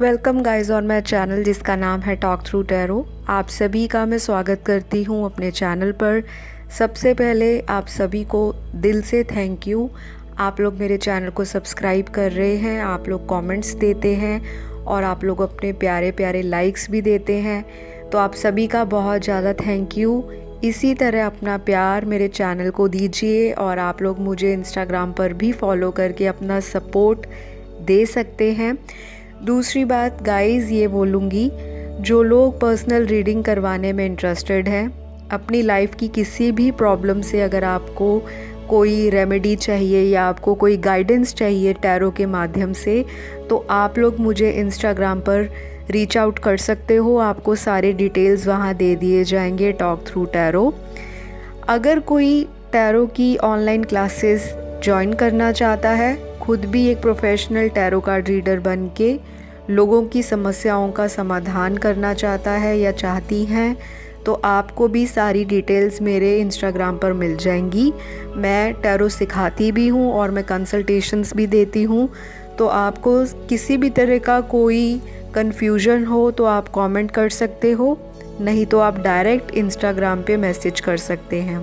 Welcome guys on my channel जिसका नाम है टॉक थ्रू टैरो। आप सभी का मैं स्वागत करती हूँ अपने चैनल पर। सबसे पहले आप सभी को दिल से थैंक यू। आप लोग मेरे चैनल को सब्सक्राइब कर रहे हैं, आप लोग कमेंट्स देते हैं और आप लोग अपने प्यारे प्यारे लाइक्स भी देते हैं, तो आप सभी का बहुत ज़्यादा थैंक यू। इसी तरह अपना प्यार मेरे चैनल को दीजिए और आप लोग मुझे इंस्टाग्राम पर भी फॉलो करके अपना सपोर्ट दे सकते हैं। दूसरी बात गाइज़ ये बोलूँगी, जो लोग पर्सनल रीडिंग करवाने में इंटरेस्टेड हैं, अपनी लाइफ की किसी भी प्रॉब्लम से अगर आपको कोई रेमेडी चाहिए या आपको कोई गाइडेंस चाहिए टैरो के माध्यम से, तो आप लोग मुझे इंस्टाग्राम पर रीच आउट कर सकते हो। आपको सारे डिटेल्स वहाँ दे दिए जाएंगे टॉक थ्रू टैरो। अगर कोई टैरो की ऑनलाइन क्लासेस ज्वाइन करना चाहता है, खुद भी एक प्रोफेशनल टैरो कार्ड रीडर बन के लोगों की समस्याओं का समाधान करना चाहता है या चाहती हैं, तो आपको भी सारी डिटेल्स मेरे इंस्टाग्राम पर मिल जाएंगी। मैं टैरो सिखाती भी हूँ और मैं कंसल्टेशंस भी देती हूँ। तो आपको किसी भी तरह का कोई कन्फ्यूजन हो तो आप कमेंट कर सकते हो, नहीं तो आप डायरेक्ट इंस्टाग्राम पे मैसेज कर सकते हैं।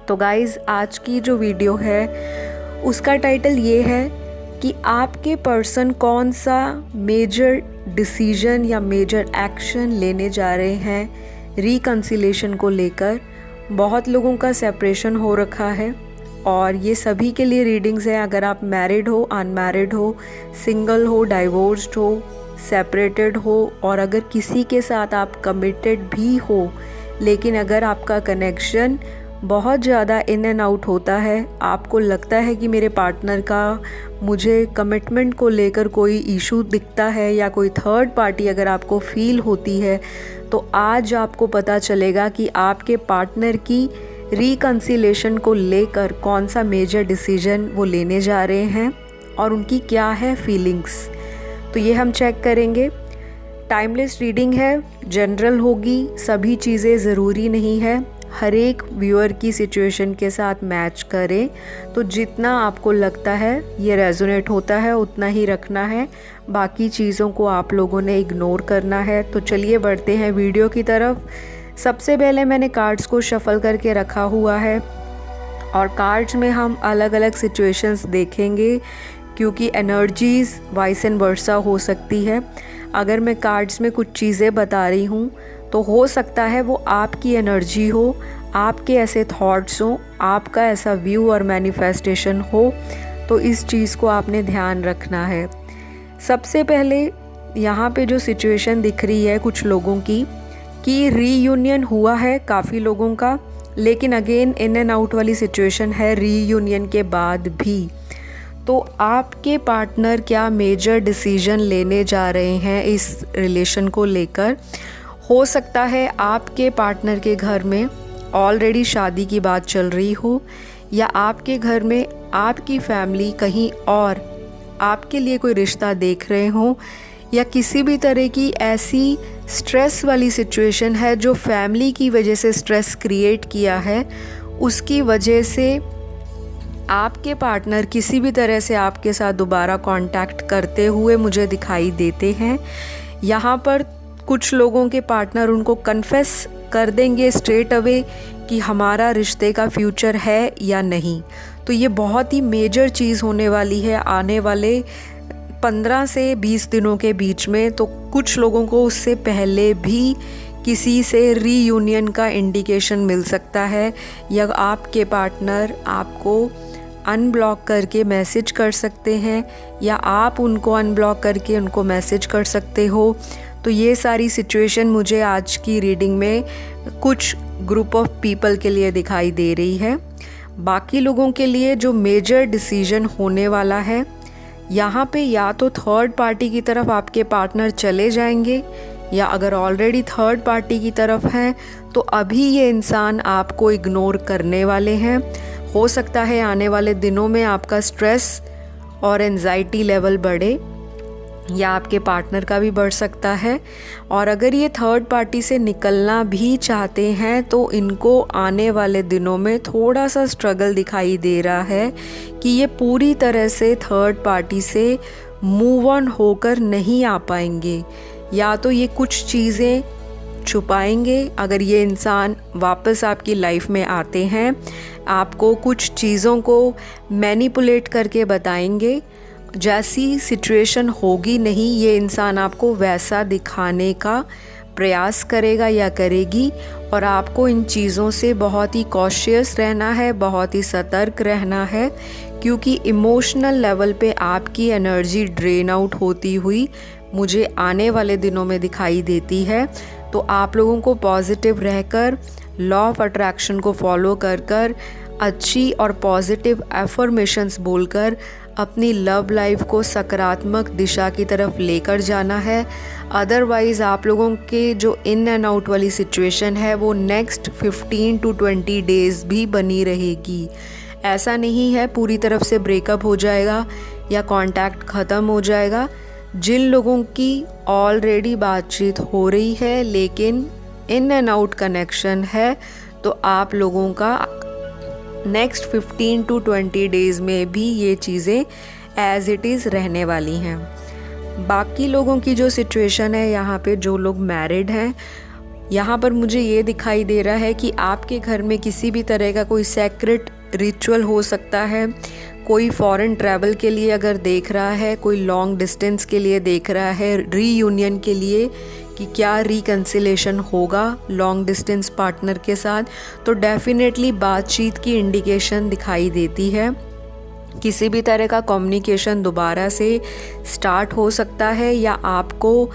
तो गाइज़, आज की जो वीडियो है उसका टाइटल ये है कि आपके पर्सन कौन सा मेजर डिसीजन या मेजर एक्शन लेने जा रहे हैं रिकन्सिलेशन को लेकर। बहुत लोगों का सेपरेशन हो रखा है और ये सभी के लिए रीडिंग्स हैं। अगर आप मैरिड हो, अनमैरिड हो, सिंगल हो, डाइवोर्स्ड हो, सेपरेटेड हो, और अगर किसी के साथ आप कमिटेड भी हो, लेकिन अगर आपका कनेक्शन बहुत ज़्यादा इन एंड आउट होता है, आपको लगता है कि मेरे पार्टनर का मुझे कमिटमेंट को लेकर कोई इशू दिखता है या कोई थर्ड पार्टी अगर आपको फील होती है, तो आज आपको पता चलेगा कि आपके पार्टनर की रिकन्सिलेशन को लेकर कौन सा मेजर डिसीजन वो लेने जा रहे हैं और उनकी क्या है फीलिंग्स। तो ये हम चेक करेंगे। टाइमलेस रीडिंग है, जनरल होगी, सभी चीज़ें ज़रूरी नहीं है, हर एक व्यूअर की सिचुएशन के साथ मैच करें। तो जितना आपको लगता है ये रेजोनेट होता है उतना ही रखना है, बाकी चीज़ों को आप लोगों ने इग्नोर करना है। तो चलिए बढ़ते हैं वीडियो की तरफ। सबसे पहले मैंने कार्ड्स को शफल करके रखा हुआ है और कार्ड्स में हम अलग अलग सिचुएशंस देखेंगे क्योंकि एनर्जीज़ वाइस एंड वर्सा हो सकती है। अगर मैं कार्ड्स में कुछ चीज़ें बता रही हूँ तो हो सकता है वो आपकी एनर्जी हो, आपके ऐसे थॉट्स हो, आपका ऐसा व्यू और मैनिफेस्टेशन हो, तो इस चीज़ को आपने ध्यान रखना है। सबसे पहले यहाँ पे जो सिचुएशन दिख रही है कुछ लोगों की कि रीयूनियन हुआ है काफ़ी लोगों का, लेकिन अगेन इन एंड आउट वाली सिचुएशन है रीयूनियन के बाद भी। तो आपके पार्टनर क्या मेजर डिसीजन लेने जा रहे हैं इस रिलेशन को लेकर। हो सकता है आपके पार्टनर के घर में ऑलरेडी शादी की बात चल रही हो, या आपके घर में आपकी फैमिली कहीं और आपके लिए कोई रिश्ता देख रहे हो, या किसी भी तरह की ऐसी स्ट्रेस वाली सिचुएशन है जो फैमिली की वजह से स्ट्रेस क्रिएट किया है, उसकी वजह से आपके पार्टनर किसी भी तरह से आपके साथ दोबारा कांटेक्ट करते हुए मुझे दिखाई देते हैं। यहाँ पर कुछ लोगों के पार्टनर उनको कन्फेस कर देंगे स्ट्रेट अवे कि हमारा रिश्ते का फ्यूचर है या नहीं। तो ये बहुत ही मेजर चीज़ होने वाली है आने वाले 15 से 20 दिनों के बीच में। तो कुछ लोगों को उससे पहले भी किसी से रीयूनियन का इंडिकेशन मिल सकता है, या आपके पार्टनर आपको अनब्लॉक करके मैसेज कर सकते हैं, या आप उनको अनब्लॉक करके उनको मैसेज कर सकते हो। तो ये सारी सिचुएशन मुझे आज की रीडिंग में कुछ ग्रुप ऑफ पीपल के लिए दिखाई दे रही है। बाकी लोगों के लिए जो मेजर डिसीजन होने वाला है, यहाँ पे या तो थर्ड पार्टी की तरफ आपके पार्टनर चले जाएंगे, या अगर ऑलरेडी थर्ड पार्टी की तरफ हैं तो अभी ये इंसान आपको इग्नोर करने वाले हैं। हो सकता है आने वाले दिनों में आपका स्ट्रेस और एंजाइटी लेवल बढ़े, या आपके पार्टनर का भी बढ़ सकता है। और अगर ये थर्ड पार्टी से निकलना भी चाहते हैं तो इनको आने वाले दिनों में थोड़ा सा स्ट्रगल दिखाई दे रहा है कि ये पूरी तरह से थर्ड पार्टी से मूव ऑन होकर नहीं आ पाएंगे, या तो ये कुछ चीज़ें छुपाएंगे। अगर ये इंसान वापस आपकी लाइफ में आते हैं, आपको कुछ चीज़ों को मैनिपुलेट करके बताएंगे। जैसी सिचुएशन होगी नहीं, ये इंसान आपको वैसा दिखाने का प्रयास करेगा या करेगी। और आपको इन चीज़ों से बहुत ही कॉशियस रहना है, बहुत ही सतर्क रहना है, क्योंकि इमोशनल लेवल पे आपकी एनर्जी ड्रेन आउट होती हुई मुझे आने वाले दिनों में दिखाई देती है। तो आप लोगों को पॉजिटिव रहकर, लॉ ऑफ अट्रैक्शन को फॉलो कर कर, अच्छी और पॉजिटिव एफर्मेशंस बोलकर अपनी लव लाइफ को सकारात्मक दिशा की तरफ लेकर जाना है। अदरवाइज़ आप लोगों के जो इन एंड आउट वाली सिचुएशन है वो नेक्स्ट 15 to 20 डेज़ भी बनी रहेगी। ऐसा नहीं है पूरी तरफ से ब्रेकअप हो जाएगा या कांटेक्ट ख़त्म हो जाएगा। जिन लोगों की ऑलरेडी बातचीत हो रही है लेकिन इन एंड आउट कनेक्शन है, तो आप लोगों का नेक्स्ट 15 to 20 डेज़ में भी ये चीज़ें एज़ इट इज़ रहने वाली हैं। बाकी लोगों की जो सिचुएशन है, यहाँ पे जो लोग मैरिड हैं, यहाँ पर मुझे ये दिखाई दे रहा है कि आपके घर में किसी भी तरह का कोई सेक्रेट रिचुअल हो सकता है। कोई फॉरेन ट्रैवल के लिए अगर देख रहा है, कोई लॉन्ग डिस्टेंस के लिए देख रहा है, रीयूनियन के लिए कि क्या रिकन्सिलेशन होगा लॉन्ग डिस्टेंस पार्टनर के साथ, तो डेफिनेटली बातचीत की इंडिकेशन दिखाई देती है। किसी भी तरह का कम्युनिकेशन दोबारा से स्टार्ट हो सकता है, या आपको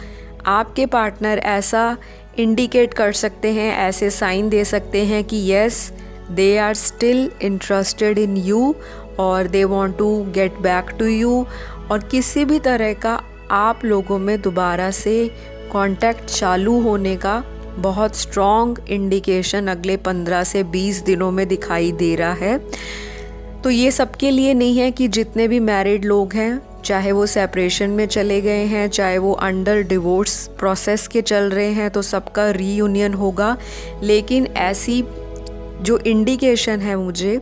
आपके पार्टनर ऐसा इंडिकेट कर सकते हैं, ऐसे साइन दे सकते हैं कि yes they are still interested in you और they want to get back to you. और किसी भी तरह का आप लोगों में दोबारा से कांटेक्ट चालू होने का बहुत स्ट्रॉन्ग इंडिकेशन अगले 15 से 20 दिनों में दिखाई दे रहा है। तो ये सबके लिए नहीं है कि जितने भी मैरिड लोग हैं, चाहे वो सेपरेशन में चले गए हैं, चाहे वो अंडर डिवोर्स प्रोसेस के चल रहे हैं, तो सबका रीयूनियन होगा। लेकिन ऐसी जो इंडिकेशन है मुझे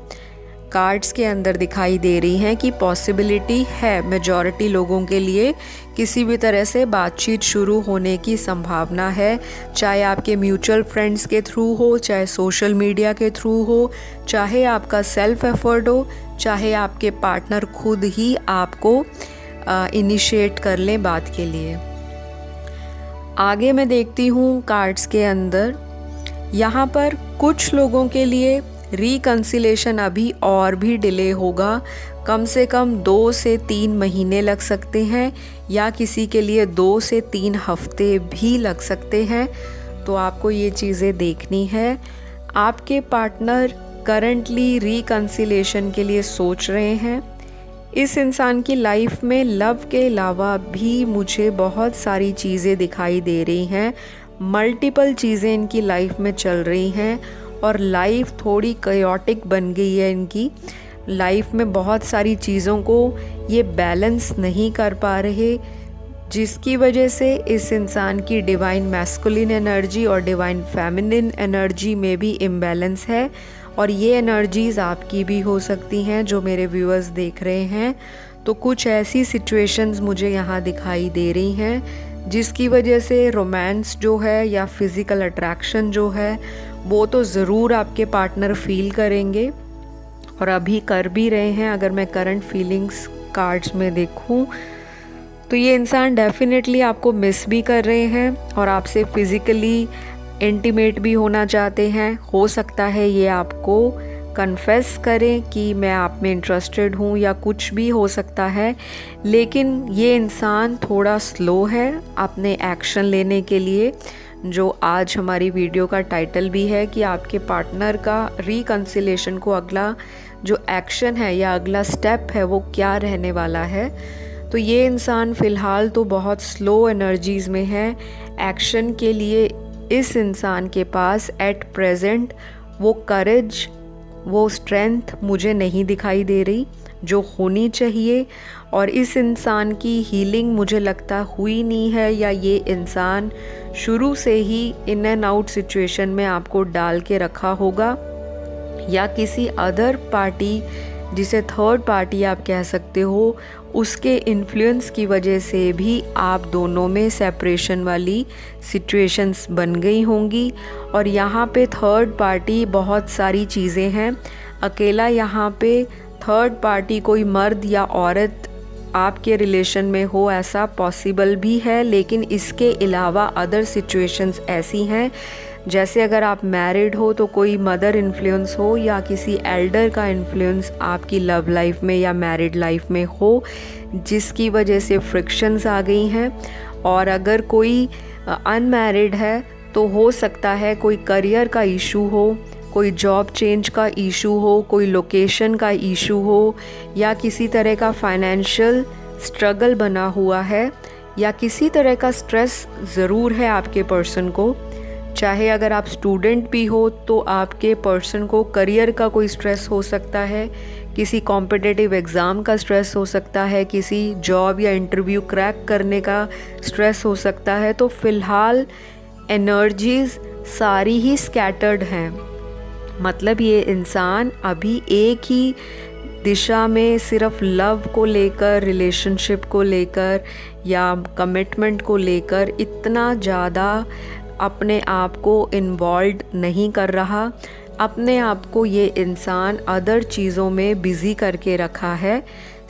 कार्ड्स के अंदर दिखाई दे रही हैं कि पॉसिबिलिटी है मेजॉरिटी लोगों के लिए किसी भी तरह से बातचीत शुरू होने की संभावना है। चाहे आपके म्यूचुअल फ्रेंड्स के थ्रू हो, चाहे सोशल मीडिया के थ्रू हो, चाहे आपका सेल्फ एफर्ट हो, चाहे आपके पार्टनर खुद ही आपको इनिशिएट कर लें बात के लिए। आगे मैं देखती हूँ कार्ड्स के अंदर, यहाँ पर कुछ लोगों के लिए रिकन्सिलेशन अभी और भी डिले होगा। कम से कम 2 से 3 महीने लग सकते हैं, या किसी के लिए 2 से 3 हफ्ते भी लग सकते हैं। तो आपको ये चीज़ें देखनी है। आपके पार्टनर करंटली रिकन्सिलेशन के लिए सोच रहे हैं। इस इंसान की लाइफ में लव के अलावा भी मुझे बहुत सारी चीज़ें दिखाई दे रही हैं। मल्टीपल चीज़ें इनकी लाइफ में चल रही हैं और लाइफ थोड़ी कायोटिक बन गई है इनकी। लाइफ में बहुत सारी चीज़ों को ये बैलेंस नहीं कर पा रहे, जिसकी वजह से इस इंसान की डिवाइन मैस्कुलिन एनर्जी और डिवाइन फेमिनिन एनर्जी में भी इम्बैलेंस है। और ये एनर्जीज़ आपकी भी हो सकती हैं जो मेरे व्यूअर्स देख रहे हैं। तो कुछ ऐसी सिचुएशंस मुझे यहाँ दिखाई दे रही हैं जिसकी वजह से रोमांस जो है या फिज़िकल अट्रैक्शन जो है वो तो ज़रूर आपके पार्टनर फील करेंगे और अभी कर भी रहे हैं। अगर मैं करंट फीलिंग्स कार्ड्स में देखूं तो ये इंसान डेफिनेटली आपको मिस भी कर रहे हैं और आपसे फिज़िकली इंटीमेट भी होना चाहते हैं। हो सकता है ये आपको कन्फेस करें कि मैं आप में इंटरेस्टेड हूँ या कुछ भी हो सकता है, लेकिन ये इंसान थोड़ा स्लो है अपने एक्शन लेने के लिए, जो आज हमारी वीडियो का टाइटल भी है कि आपके पार्टनर का रिकन्सिलेशन को अगला जो एक्शन है या अगला स्टेप है वो क्या रहने वाला है। तो ये इंसान फ़िलहाल तो बहुत स्लो एनर्जीज़ में है। एक्शन के लिए इस इंसान के पास एट प्रेजेंट वो करेज, वो स्ट्रेंथ मुझे नहीं दिखाई दे रही जो होनी चाहिए। और इस इंसान की हीलिंग मुझे लगता हुई नहीं है, या ये इंसान शुरू से ही इन एंड आउट सिचुएशन में आपको डाल के रखा होगा, या किसी अदर पार्टी जिसे थर्ड पार्टी आप कह सकते हो, उसके इन्फ्लुएंस की वजह से भी आप दोनों में सेपरेशन वाली सिचुएशंस बन गई होंगी। और यहाँ पे थर्ड पार्टी बहुत सारी चीज़ें हैं। अकेला यहाँ पे थर्ड पार्टी कोई मर्द या औरत आपके रिलेशन में हो ऐसा पॉसिबल भी है, लेकिन इसके अलावा अदर सिचुएशंस ऐसी हैं, जैसे अगर आप मैरिड हो तो कोई मदर इन्फ्लुएंस हो या किसी एल्डर का इन्फ्लुएंस आपकी लव लाइफ में या मैरिड लाइफ में हो, जिसकी वजह से फ्रिक्शंस आ गई हैं। और अगर कोई अनमैरिड है तो हो सकता है कोई करियर का इशू हो, कोई जॉब चेंज का इशू हो, कोई लोकेशन का इशू हो, या किसी तरह का फाइनेंशियल स्ट्रगल बना हुआ है, या किसी तरह का स्ट्रेस ज़रूर है आपके पर्सन को। चाहे अगर आप स्टूडेंट भी हो तो आपके पर्सन को करियर का कोई स्ट्रेस हो सकता है, किसी कॉम्पिटिटिव एग्ज़ाम का स्ट्रेस हो सकता है, किसी जॉब या इंटरव्यू क्रैक करने का स्ट्रेस हो सकता है। तो फ़िलहाल एनर्जीज़ सारी ही स्कैटर्ड हैं, मतलब ये इंसान अभी एक ही दिशा में सिर्फ लव को लेकर, रिलेशनशिप को लेकर या कमिटमेंट को लेकर इतना ज़्यादा अपने आप को इन्वॉल्व नहीं कर रहा। अपने आप को ये इंसान अदर चीज़ों में बिज़ी करके रखा है।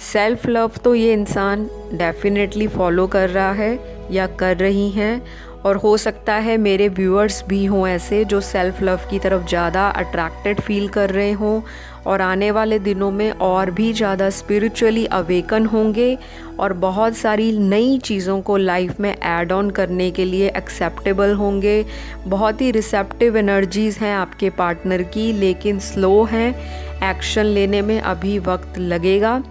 सेल्फ़ लव तो ये इंसान डेफिनेटली फॉलो कर रहा है या कर रही हैं, और हो सकता है मेरे व्यूअर्स भी हों ऐसे जो सेल्फ़ लव की तरफ ज़्यादा अट्रैक्टेड फील कर रहे हों, और आने वाले दिनों में और भी ज़्यादा स्पिरिचुअली अवेकन होंगे और बहुत सारी नई चीज़ों को लाइफ में ऐड ऑन करने के लिए एक्सेप्टेबल होंगे। बहुत ही रिसेप्टिव एनर्जीज़ हैं आपके पार्टनर की, लेकिन स्लो हैं, एक्शन लेने में अभी वक्त लगेगा।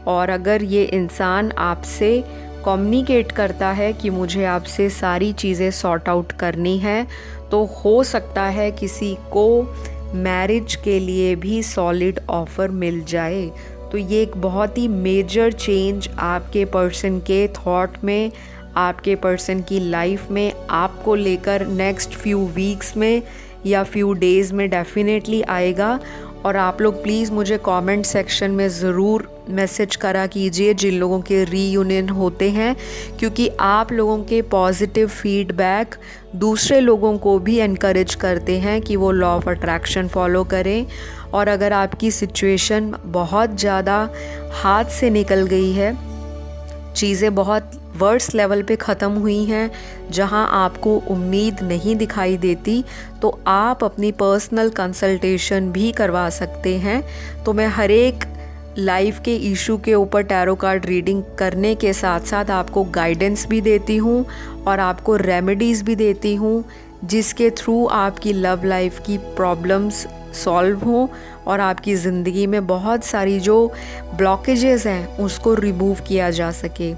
और अगर ये इंसान आपसे कम्युनिकेट करता है कि मुझे आपसे सारी चीज़ें सॉर्ट आउट करनी है, तो हो सकता है किसी को मैरिज के लिए भी सॉलिड ऑफ़र मिल जाए। तो ये एक बहुत ही मेजर चेंज आपके पर्सन के थॉट में, आपके पर्सन की लाइफ में आपको लेकर नेक्स्ट फ्यू वीक्स में या फ्यू डेज़ में डेफिनेटली आएगा। और आप लोग प्लीज़ मुझे कमेंट सेक्शन में ज़रूर मैसेज करा कीजिए जिन लोगों के रीयूनियन होते हैं, क्योंकि आप लोगों के पॉजिटिव फीडबैक दूसरे लोगों को भी एनकरेज करते हैं कि वो लॉ ऑफ अट्रैक्शन फॉलो करें। और अगर आपकी सिचुएशन बहुत ज़्यादा हाथ से निकल गई है, चीज़ें बहुत वर्स्ट लेवल पे ख़त्म हुई हैं, जहां आपको उम्मीद नहीं दिखाई देती, तो आप अपनी पर्सनल कंसल्टेशन भी करवा सकते हैं। तो मैं हर एक लाइफ के इशू के ऊपर टैरो कार्ड रीडिंग करने के साथ साथ आपको गाइडेंस भी देती हूँ और आपको रेमेडीज़ भी देती हूँ, जिसके थ्रू आपकी लव लाइफ की प्रॉब्लम्स सॉल्व हों और आपकी ज़िंदगी में बहुत सारी जो ब्लॉकेजेस हैं उसको रिमूव किया जा सके।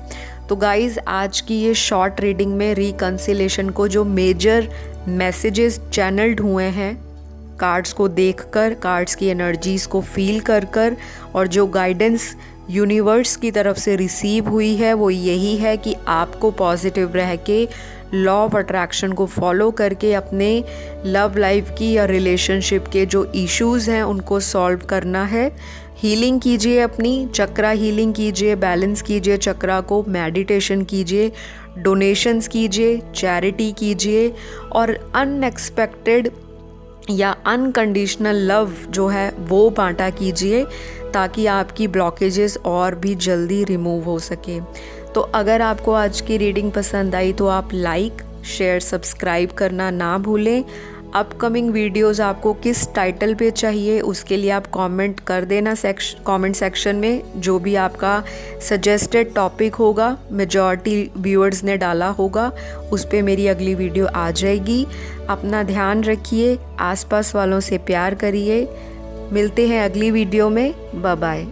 तो गाइज़, आज की ये शॉर्ट रीडिंग में रिकंसिलेशन को जो मेजर मैसेजेस चैनल्ड हुए हैं, कार्ड्स को देखकर, कार्ड्स की एनर्जीज़ को फील कर और जो गाइडेंस यूनिवर्स की तरफ से रिसीव हुई है वो यही है कि आपको पॉजिटिव रह के लॉ ऑफ अट्रैक्शन को फॉलो करके अपने लव लाइफ की या रिलेशनशिप के जो इश्यूज़ हैं उनको सॉल्व करना है। हीलिंग कीजिए, अपनी चक्रा हीलिंग कीजिए, बैलेंस कीजिए चक्रा को, मेडिटेशन कीजिए, डोनेशंस कीजिए, चैरिटी कीजिए और अनएक्सपेक्टेड या अनकंडीशनल लव जो है वो बांटा कीजिए, ताकि आपकी ब्लॉकेजेस और भी जल्दी रिमूव हो सके। तो अगर आपको आज की रीडिंग पसंद आई तो आप लाइक, शेयर, सब्सक्राइब करना ना भूलें। अपकमिंग वीडियोस आपको किस टाइटल पे चाहिए उसके लिए आप कमेंट कर देना कमेंट सेक्शन में। जो भी आपका सजेस्टेड टॉपिक होगा, मेजॉरिटी व्यूअर्स ने डाला होगा, उस पे मेरी अगली वीडियो आ जाएगी। अपना ध्यान रखिए, आसपास वालों से प्यार करिए। मिलते हैं अगली वीडियो में। Bye bye.